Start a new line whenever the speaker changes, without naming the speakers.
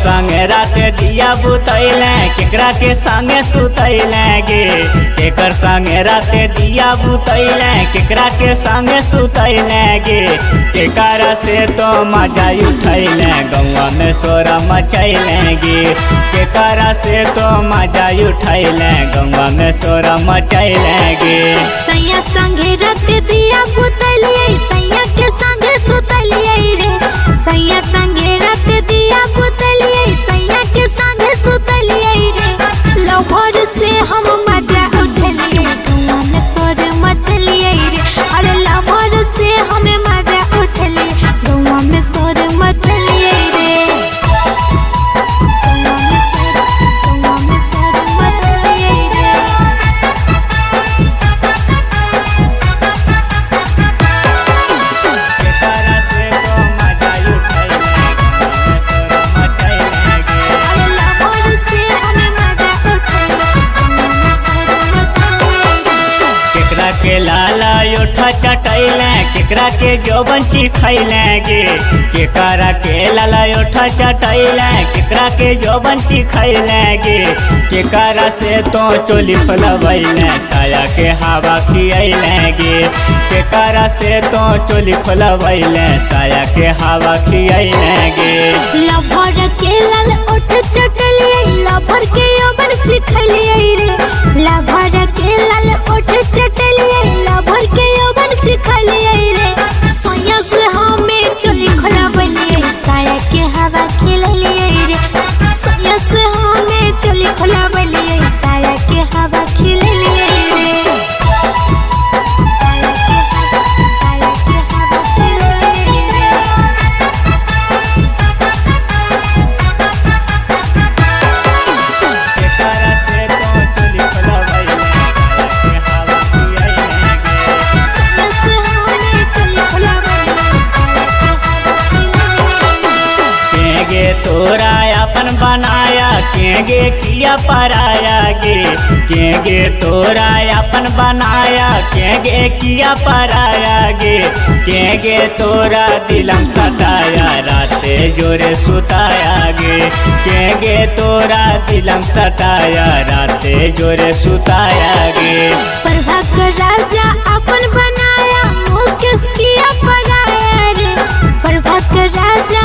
संगे रात दिया बुतैले केकरा के संगे सुतैले गे। केकर संगे रात दिया बुतैले केकरा के संगे सुतैले गे। केकरा से तो मजा उठैले गौवा में शोर मचैले गे। केकरा से तो मजा उठैले गौवा में शोर मचैले गे।
सैया संगे रात दिया बुतैलिए सैया के संगे सुतैलिए रे। सैया संगे रात दिया बुतैलिए सैया के संगे सुतैलिए रे। लहर से हम मजा उठलिए गौवा में शोर मचलिए रे। अरे लहर से हमें मजा उठलिए गौवा में शोर मचलिए रे।
के लाला योठा चटैले केकरा के जौवन सिखैले गे। केकरा के लाला योठा चटैले केकरा के जौवन सिखैले गे। केकरा से तो चोली खोलबैले साया के हवा खियैले गे। केकरा से तो चोली खोलबैले साया के हवा खियैले गे।
लभर के लाल ओठ चटलिए लभर के यौवन सिखलिए रे। लभर के लाल ओठ चटलिए लभर के यौवन सिखलिए रे। सैया से हमें चोली खोलबलिए साया के हवा खिललिए रे। सैया से हमें चोली खोलबलिए साया के हवा खिललिए रे।
तोरा अपन बनाया केगे किया पराया गे। केगे तोरा अपन बनाया केगे किया पराया गे। केगे तोरा दिलम सताया राते जोरे सुताया गे। केगे तोरा दिलम सताया राते जोरे सुताया गे।
प्रभाकर राजा अपन बनाया मुकेश किया पराया रे। प्रभाकर राजा